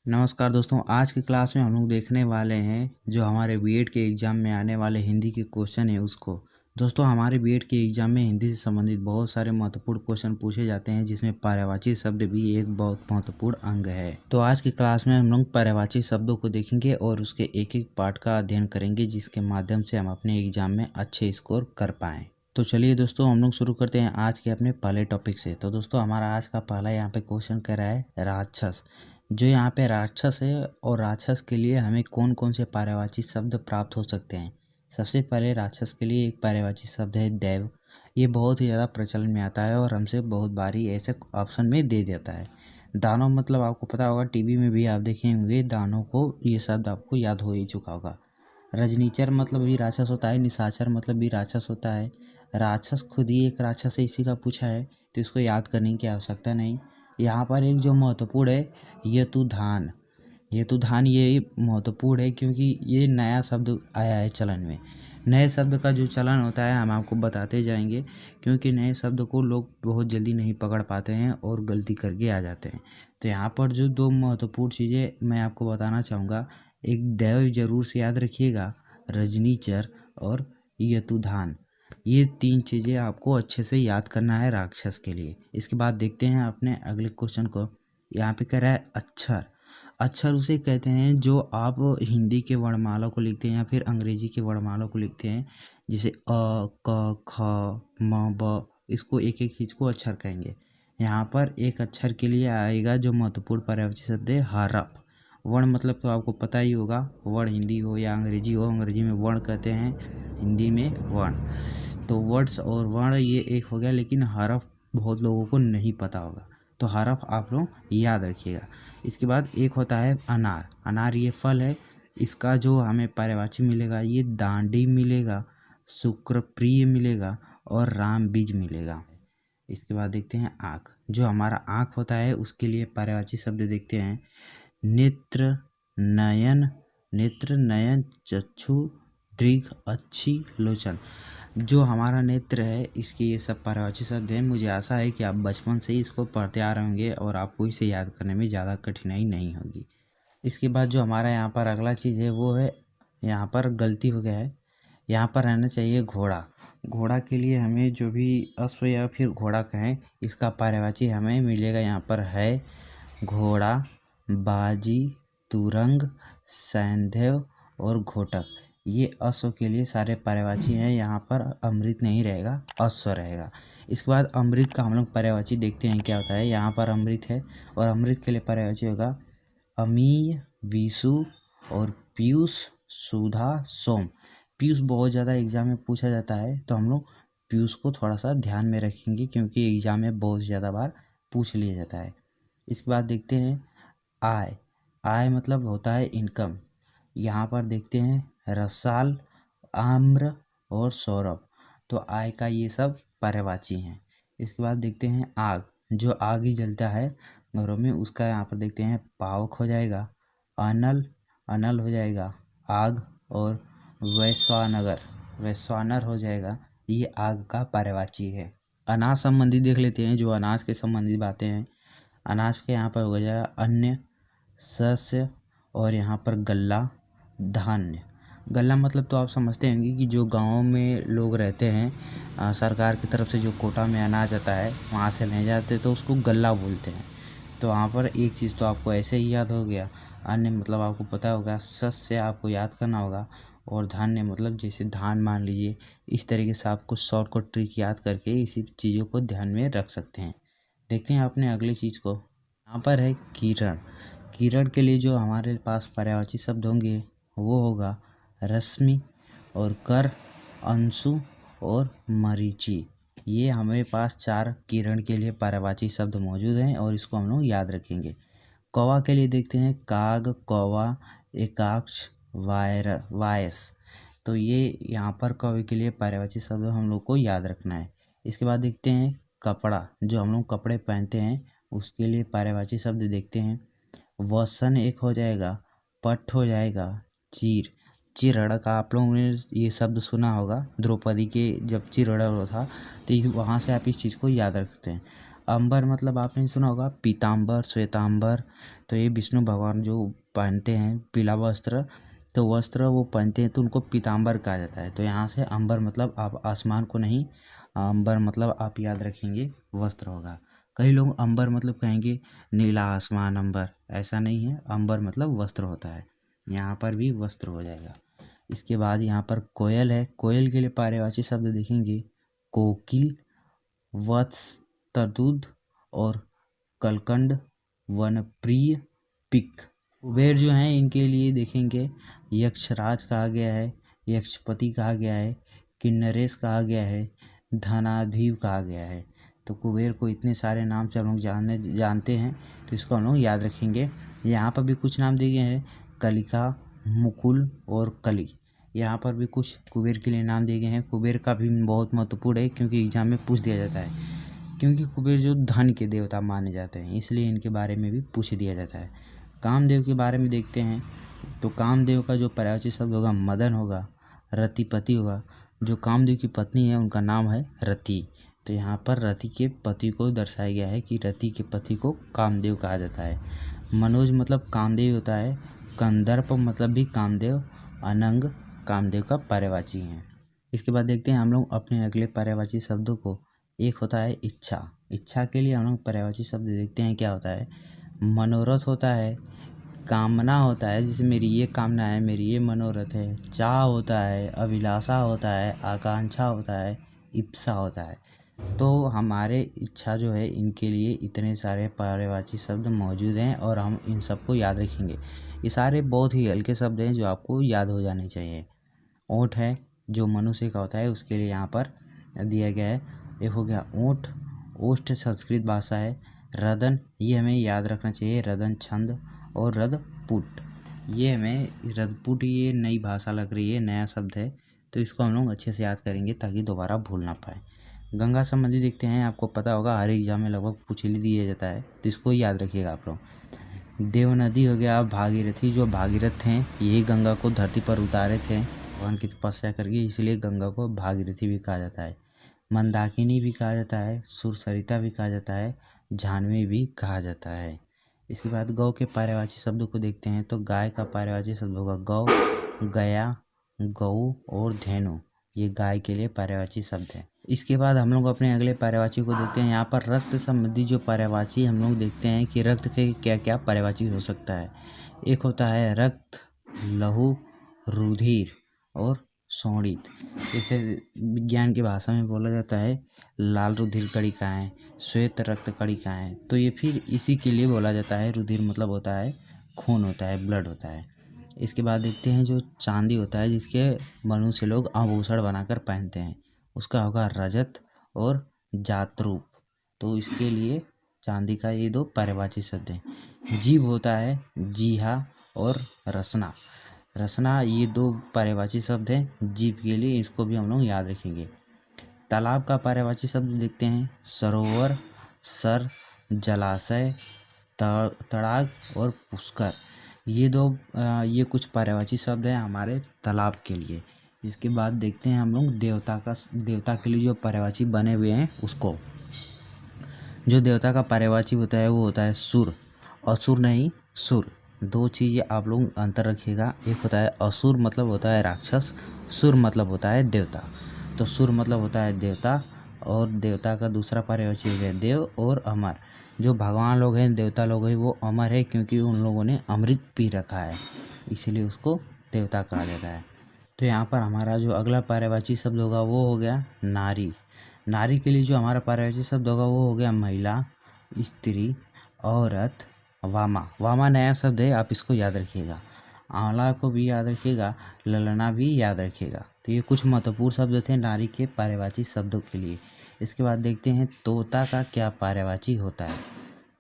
नमस्कार दोस्तों, आज की क्लास में हम लोग देखने वाले हैं जो हमारे बीएड के एग्ज़ाम में आने वाले हिंदी के क्वेश्चन है उसको। दोस्तों, हमारे बीएड के एग्ज़ाम में हिंदी से संबंधित बहुत सारे महत्वपूर्ण क्वेश्चन पूछे जाते हैं, जिसमें पर्यायवाची शब्द भी एक बहुत महत्वपूर्ण अंग है। तो आज की क्लास में हम लोग पर्यायवाची शब्दों को देखेंगे और उसके एक एक पार्ट का अध्ययन करेंगे, जिसके माध्यम से हम अपने एग्ज़ाम में अच्छे स्कोर कर पाएँ। तो चलिए दोस्तों, हम लोग शुरू करते हैं आज के अपने पहले टॉपिक से। तो दोस्तों, हमारा आज का पहला यहाँ पे क्वेश्चन कह रहा है राक्षस। जो यहाँ पे राक्षस है और राक्षस के लिए हमें कौन कौन से पर्यायवाची शब्द प्राप्त हो सकते हैं। सबसे पहले राक्षस के लिए एक पर्यायवाची शब्द है दैव। ये बहुत ही ज़्यादा प्रचलन में आता है और हमसे बहुत बारी ऐसे ऑप्शन में दे देता है। दानव मतलब आपको पता होगा, टीवी में भी आप देखे होंगे दानव को, ये शब्द आपको याद हो ही चुका होगा। रजनीचर मतलब भी राक्षस होता है, निशाचर मतलब भी राक्षस होता है। राक्षस खुद ही एक राक्षस है, इसी का पूछा है तो इसको याद करने की आवश्यकता नहीं। यहाँ पर एक जो महत्वपूर्ण है यतुधान। यतुधान ये महत्वपूर्ण है क्योंकि ये नया शब्द आया है चलन में। नए शब्द का जो चलन होता है हम आपको बताते जाएंगे, क्योंकि नए शब्द को लोग बहुत जल्दी नहीं पकड़ पाते हैं और गलती करके आ जाते हैं। तो यहाँ पर जो दो महत्वपूर्ण चीज़ें मैं आपको बताना चाहूँगा, एक दैव जरूर से याद रखिएगा, रजनीचर और यतुधान। ये तीन चीज़ें आपको अच्छे से याद करना है राक्षस के लिए। इसके बाद देखते हैं अपने अगले क्वेश्चन को। यहाँ पे कह रहा है अक्षर। अक्षर उसे कहते हैं जो आप हिंदी के वर्णमाला को लिखते हैं या फिर अंग्रेजी के वर्णमाला को लिखते हैं, जैसे अ, क, ख, म, ब। इसको एक एक चीज़ को अक्षर कहेंगे। यहाँ पर एक अक्षर के लिए आएगा जो महत्वपूर्ण पर्यायवाची शब्द है हरफ। वर्ण मतलब तो आपको पता ही होगा, वर्ण हिंदी हो या अंग्रेजी हो, अंग्रेजी में वर्ण कहते हैं, हिंदी में वर्ण। तो वर्ड्स और वर्ण ये एक हो गया, लेकिन हरफ बहुत लोगों को नहीं पता होगा, तो हरफ आप लोग याद रखिएगा। इसके बाद एक होता है अनार। अनार ये फल है, इसका जो हमें पर्यायवाची मिलेगा ये दांडी मिलेगा, शुक्रप्रिय मिलेगा और राम बीज मिलेगा। इसके बाद देखते हैं आँख। जो हमारा आँख होता है उसके लिए पर्यायवाची शब्द देखते हैं नेत्र, नयन, नेत्र, नयन, चक्षु, दृग, अच्छी, लोचन। जो हमारा नेत्र है इसके ये सब पर्यायवाची शब्द हैं। मुझे आशा है कि आप बचपन से ही इसको पढ़ते आ रहे होंगे और आपको इसे याद करने में ज़्यादा कठिनाई नहीं होगी। इसके बाद जो हमारा यहाँ पर अगला चीज़ है वो है, यहाँ पर गलती हो गया है, यहाँ पर रहना चाहिए घोड़ा। घोड़ा के लिए हमें जो भी अश्व या फिर घोड़ा कहें, इसका पर्यायवाची हमें मिलेगा यहाँ पर है घोड़ा, बाजी, तुरंग, सैंधव और घोटक। ये अश्व के लिए सारे पर्यायवाची हैं। यहाँ पर अमृत नहीं रहेगा, अश्व रहेगा। इसके बाद अमृत का हम लोग पर्यायवाची देखते हैं क्या होता है। यहाँ पर अमृत है और अमृत के लिए पर्यायवाची होगा अमीय, विषु और पीयूष, सुधा, सोम। पीयूष बहुत ज़्यादा एग्जाम में पूछा जाता है, तो हम लोग पीयूष को थोड़ा सा ध्यान में रखेंगे क्योंकि एग्जाम में बहुत ज़्यादा बार पूछ लिया जाता है। इसके बाद देखते हैं आय। आय मतलब होता है इनकम। यहाँ पर देखते हैं रसाल, आम्र और सौरभ। तो आय का ये सब पर्यायवाची हैं। इसके बाद देखते हैं आग। जो आग ही जलता है घरों में, उसका यहाँ पर देखते हैं पावक हो जाएगा, अनल, अनल हो जाएगा आग, और वैश्वानगर, वैश्वानर हो जाएगा। ये आग का पर्यायवाची है। अनाज संबंधी देख लेते हैं। जो अनाज के संबंधित बातें हैं, अनाज के यहाँ पर हो जाएगा अन्य, शस्य और यहाँ पर गल्ला, धान्य। गल्ला मतलब तो आप समझते होंगे कि जो गाँव में लोग रहते हैं, सरकार की तरफ से जो कोटा में अनाज आता है वहाँ से ले जाते तो उसको गल्ला बोलते हैं। तो वहाँ पर एक चीज़ तो आपको ऐसे ही याद हो गया, अन्य मतलब आपको पता होगा, शस्य आपको याद करना होगा, और धान्य मतलब जैसे धान मान लीजिए। इस तरीके से आपको शॉर्टकट ट्रिक याद करके इसी चीज़ों को ध्यान में रख सकते हैं। देखते हैं अपने अगली चीज़ को। यहाँ पर है किरण। किरण के लिए जो हमारे पास पर्यायवाची शब्द होंगे वो होगा रश्मि और कर, अंशु और मरीचि। ये हमारे पास चार किरण के लिए पर्यायवाची शब्द मौजूद हैं और इसको हम लोग याद रखेंगे। कौवा के लिए देखते हैं काग, कौवा, एकाक्ष, वायस। तो ये यहाँ पर कौवे के लिए पर्यायवाची शब्द हम लोग को याद रखना है। इसके बाद देखते हैं कपड़ा। जो हम लोग कपड़े पहनते हैं उसके लिए पर्यायवाची शब्द देखते हैं। वसन एक हो जाएगा, पट हो जाएगा, चीर। चिरड़ का आप लोगों ने ये शब्द सुना होगा, द्रौपदी के जब चिरड़ था तो वहाँ से आप इस चीज़ को याद रखते हैं। अंबर मतलब आपने सुना होगा पीताम्बर, श्वेतांबर। तो ये विष्णु भगवान जो पहनते हैं पीला वस्त्र, तो वस्त्र वो पहनते हैं तो उनको पीताम्बर कहा जाता है। तो यहाँ से अंबर मतलब आप आसमान को नहीं, अंबर मतलब आप याद रखेंगे वस्त्र होगा। कई लोग अंबर मतलब कहेंगे नीला आसमान अंबर, ऐसा नहीं है, अंबर मतलब वस्त्र होता है, यहाँ पर भी वस्त्र हो जाएगा। इसके बाद यहाँ पर कोयल है। कोयल के लिए पर्यायवाची शब्द देखेंगे कोकिल, वत्स, तरदूत और कलकंड, वनप्रिय, पिक। कुबेर जो हैं इनके लिए देखेंगे यक्षराज कहा गया है, यक्षपति कहा गया है, किन्नरेश कहा गया है, धनाधिप कहा गया है। तो कुबेर को इतने सारे नाम से हम लोग जानते हैं, तो इसको हम लोग याद रखेंगे। यहाँ पर भी कुछ नाम दिए गए हैं कलिका, मुकुल और कली। यहाँ पर भी कुछ कुबेर के लिए नाम दिए गए हैं। कुबेर का भी बहुत महत्वपूर्ण है क्योंकि एग्जाम में पूछ दिया जाता है, क्योंकि कुबेर जो धन के देवता माने जाते हैं, इसलिए इनके बारे में भी पूछ दिया जाता है। कामदेव के बारे में देखते हैं, तो कामदेव का जो पर्यायवाची शब्द होगा मदन होगा, रतिपति होगा। जो कामदेव की पत्नी है उनका नाम है रति, तो यहाँ पर रति के पति को दर्शाया गया है कि रति के पति को कामदेव कहा जाता है। मनोज मतलब कामदेव होता है, कंदर्प मतलब भी कामदेव, अनंग कामदेव का पर्यायवाची है। इसके बाद देखते हैं हम लोग अपने अगले पर्यायवाची शब्दों को। एक होता है इच्छा। इच्छा के लिए हम लोग पर्यायवाची शब्द देखते हैं क्या होता है। मनोरथ होता है, कामना होता है, जैसे मेरी ये कामना है, मेरी ये मनोरथ है। चाह होता है, अभिलाषा होता है, आकांक्षा होता है, इप्सा होता है। तो हमारे इच्छा जो है इनके लिए इतने सारे पर्यायवाची शब्द मौजूद हैं और हम इन सबको याद रखेंगे। ये सारे बहुत ही हल्के शब्द हैं जो आपको याद हो जाने चाहिए। ओठ है जो मनुष्य का होता है, उसके लिए यहाँ पर दिया गया है। एक हो गया ऊँट, ओष्ठ संस्कृत भाषा है। रदन, ये हमें याद रखना चाहिए, रदन छंद। और रदपुट, ये हमें रदपुट, ये नई भाषा लग रही है, नया शब्द है, तो इसको हम लोग अच्छे से याद करेंगे ताकि दोबारा भूल ना पाए। गंगा संबंधी देखते हैं, आपको पता होगा हर एग्जाम में लगभग पूछ ही दिया जाता है, तो इसको याद रखिएगा आप लोग। देव नदी हो गया भागीरथी, जो भागीरथ हैं यही गंगा को धरती पर उतारे थे भगवान की तपस्या करके, इसलिए गंगा को भागीरथी भी कहा जाता है। मंदाकिनी भी कहा जाता है, सुरसरिता भी कहा जाता है, जाह्नवी भी कहा जाता है। इसके बाद गौ के पर्यायवाची शब्दों को देखते हैं, तो गाय का पर्यायवाची शब्द होगा गौ, गया, गऊ और धेनु, ये गाय के लिए पर्यायवाची शब्द है। इसके बाद हम लोग अपने अगले पर्यायवाची को देखते हैं। यहाँ पर रक्त संबंधी जो पर्यायवाची हम लोग देखते हैं कि रक्त के क्या क्या पर्यायवाची हो सकता है। एक होता है रक्त, लहू, रुधिर और शोणित। इसे विज्ञान की भाषा में बोला जाता है लाल रुधिर कणिकाएं, श्वेत रक्त कणिकाएं। तो ये फिर इसी के लिए बोला जाता है। रुधिर मतलब होता है खून होता है, ब्लड होता है। इसके बाद देखते हैं जो चांदी होता है जिसके मनुष्य लोग आभूषण बनाकर पहनते हैं, उसका होगा रजत और जातरूप। तो इसके लिए चांदी का ये दो पर्यायवाची शब्द हैं। जीभ होता है जीहा और रसना। रसना, ये दो पर्यायवाची शब्द हैं जीभ के लिए, इसको भी हम लोग याद रखेंगे। तालाब का पर्यायवाची शब्द देखते हैं सरोवर, सर, जलाशय, तड़ाग और पुष्कर। ये कुछ पर्यायवाची शब्द हैं हमारे तालाब के लिए। इसके बाद देखते हैं हम लोग देवता के लिए जो पर्यायवाची बने हुए हैं उसको। जो देवता का पर्यायवाची होता है वो होता है सुर, असुर नहीं सुर। दो चीज़ें आप लोग अंतर रखिएगा, एक होता है असुर मतलब होता है राक्षस, सुर मतलब होता है देवता। तो सुर मतलब होता है देवता, और देवता का दूसरा पर्यायवाची हो गया देव और अमर। जो भगवान लोग हैं, देवता लोग हैं, वो अमर है क्योंकि उन लोगों ने अमृत पी रखा है, इसीलिए उसको देवता कहा जाता है। तो यहाँ पर हमारा जो अगला पर्यायवाची शब्द होगा वो हो गया नारी। नारी के लिए जो हमारा पर्यायवाची शब्द होगा वो हो गया महिला, स्त्री, औरत, वामा। वामा नया शब्द है, आप इसको याद रखिएगा। आंवला को भी याद रखिएगा, ललना भी याद रखिएगा। तो ये कुछ महत्वपूर्ण शब्द थे नारी के पर्यायवाची शब्दों के लिए। इसके बाद देखते हैं तोता का क्या पर्यायवाची होता है।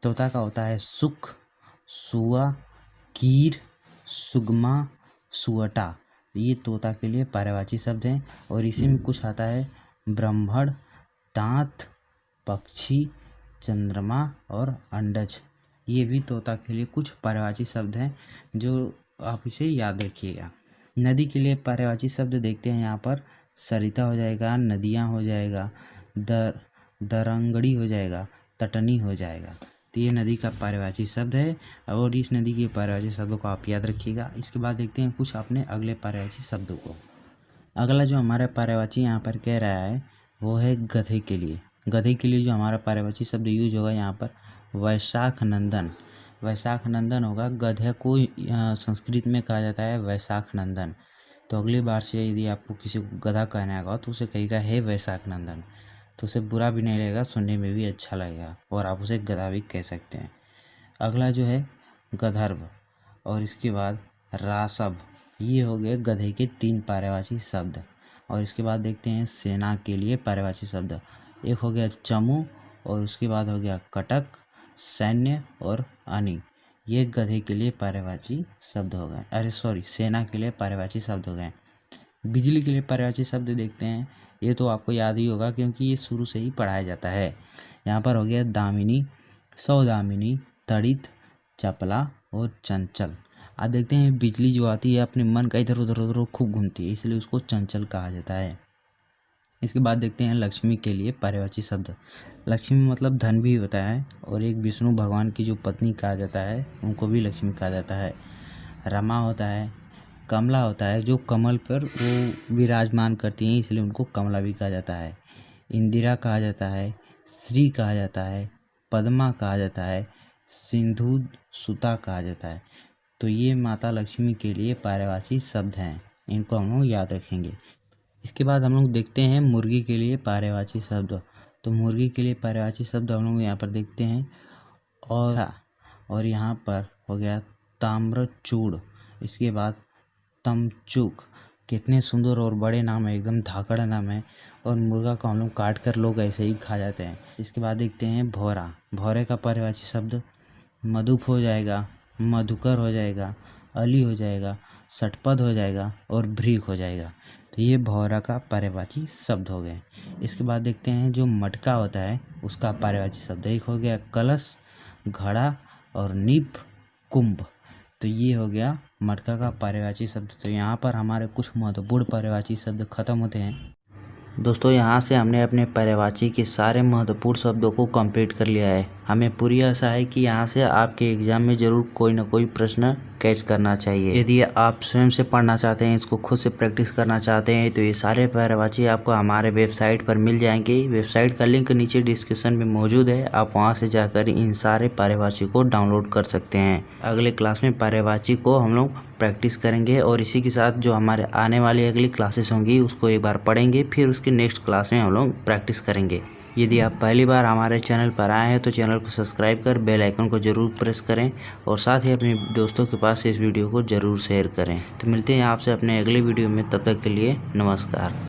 तोता का होता है सुख, सुआ, कीर, सुगमा, सुअटा। ये तोता के लिए पर्यायवाची शब्द हैं। और इसी में कुछ आता है ब्राह्मण, दांत, पक्षी, चंद्रमा और अंडज। ये भी तोता के लिए कुछ पर्यायवाची शब्द हैं जो आप इसे याद रखिएगा। नदी के लिए पर्यायवाची शब्द देखते हैं, यहाँ पर सरिता हो जाएगा, नदियाँ हो जाएगा, दरंगड़ी हो जाएगा, तटनी हो जाएगा। तो ये नदी का पर्यायवाची शब्द है और इस नदी के पर्यायवाची शब्दों को आप याद रखिएगा। इसके बाद देखते हैं कुछ अपने अगले पर्यायवाची शब्दों को। अगला जो हमारा पर्यायवाची यहाँ पर कह रहा है वो है गधे के लिए। गधे के लिए जो हमारा पर्यायवाची शब्द यूज होगा यहाँ पर वैशाख नंदन। वैशाख नंदन होगा। गधे को संस्कृत में कहा जाता है वैशाख नंदन। तो अगली बार से यदि आपको किसी को गधा कहना होगा तो उसे कहिएगा हे वैशाख नंदन, तो उसे बुरा भी नहीं लगेगा, सुनने में भी अच्छा लगेगा और आप उसे गधा भी कह सकते हैं। अगला जो है गधर्व और इसके बाद रासव। ये हो गए गधे के 3 पर्यायवाची शब्द। और इसके बाद देखते हैं सेना के लिए पर्यायवाची शब्द। एक हो गया चमू और उसके बाद हो गया कटक, सैन्य और अनी। ये गधे के लिए पर्यायवाची शब्द हो गए। सेना के लिए पर्यायवाची शब्द हो गए। बिजली के लिए पर्यायवाची शब्द देखते हैं। ये तो आपको याद ही होगा क्योंकि ये शुरू से ही पढ़ाया जाता है। यहाँ पर हो गया दामिनी, सौदामिनी, तड़ित, चपला और चंचल। आप देखते हैं बिजली जो आती है अपने मन का इधर उधर खूब घूमती है, इसलिए उसको चंचल कहा जाता है। इसके बाद देखते हैं लक्ष्मी के लिए पर्यायवाची शब्द। लक्ष्मी मतलब धन भी होता है और एक विष्णु भगवान की जो पत्नी कहा जाता है उनको भी लक्ष्मी कहा जाता है। रमा होता है, कमला होता है, जो कमल पर वो विराजमान करती हैं इसलिए उनको कमला भी कहा जाता है। इंदिरा कहा जाता है, श्री कहा जाता है, पद्मा कहा जाता है, सिंधु सुता कहा जाता है। तो ये माता लक्ष्मी के लिए पर्यायवाची शब्द हैं, इनको हम लोग याद रखेंगे। इसके बाद हम लोग देखते हैं मुर्गी के लिए पर्यायवाची शब्द। तो मुर्गी के लिए पर्यायवाची शब्द हम लोग यहाँ पर देखते हैं और यहाँ पर हो गया ताम्रचूड़। इसके बाद तमचुक। कितने सुंदर और बड़े नाम है, एकदम धाकड़ नाम है और मुर्गा को हम लोग काट कर लोग ऐसे ही खा जाते हैं। इसके बाद देखते हैं भौरा। भौरे का पर्यायवाची शब्द मधुप हो जाएगा, मधुकर हो जाएगा, अली हो जाएगा, षटपद हो जाएगा और भ्रीक हो जाएगा। तो ये भौरा का पर्यायवाची शब्द हो गए। इसके बाद देखते हैं जो मटका होता है उसका पर्यायवाची शब्द। एक हो गया कलश, घड़ा और निप, कुंभ। तो ये हो गया मटका का पर्यायवाची शब्द। तो यहाँ पर हमारे कुछ महत्वपूर्ण पर्यायवाची शब्द खत्म होते हैं। दोस्तों यहाँ से हमने अपने पर्यायवाची के सारे महत्वपूर्ण शब्दों को कंप्लीट कर लिया है। हमें पूरी आशा है कि यहाँ से आपके एग्जाम में ज़रूर कोई ना कोई प्रश्न कैच करना चाहिए। यदि आप स्वयं से पढ़ना चाहते हैं, इसको खुद से प्रैक्टिस करना चाहते हैं, तो ये सारे पर्यायवाची आपको हमारे वेबसाइट पर मिल जाएंगे। वेबसाइट का लिंक नीचे डिस्क्रिप्शन में मौजूद है, आप वहाँ से जाकर इन सारे पर्यायवाची को डाउनलोड कर सकते हैं। अगले क्लास में पर्यायवाची को हम लोग प्रैक्टिस करेंगे और इसी के साथ जो हमारे आने वाली अगली क्लासेस होंगी उसको एक बार पढ़ेंगे, फिर उसके नेक्स्ट क्लास में हम लोग प्रैक्टिस करेंगे। यदि आप पहली बार हमारे चैनल पर आए हैं तो चैनल को सब्सक्राइब कर बेल आइकन को ज़रूर प्रेस करें और साथ ही अपने दोस्तों के पास इस वीडियो को ज़रूर शेयर करें। तो मिलते हैं आपसे अपने अगले वीडियो में, तब तक के लिए नमस्कार।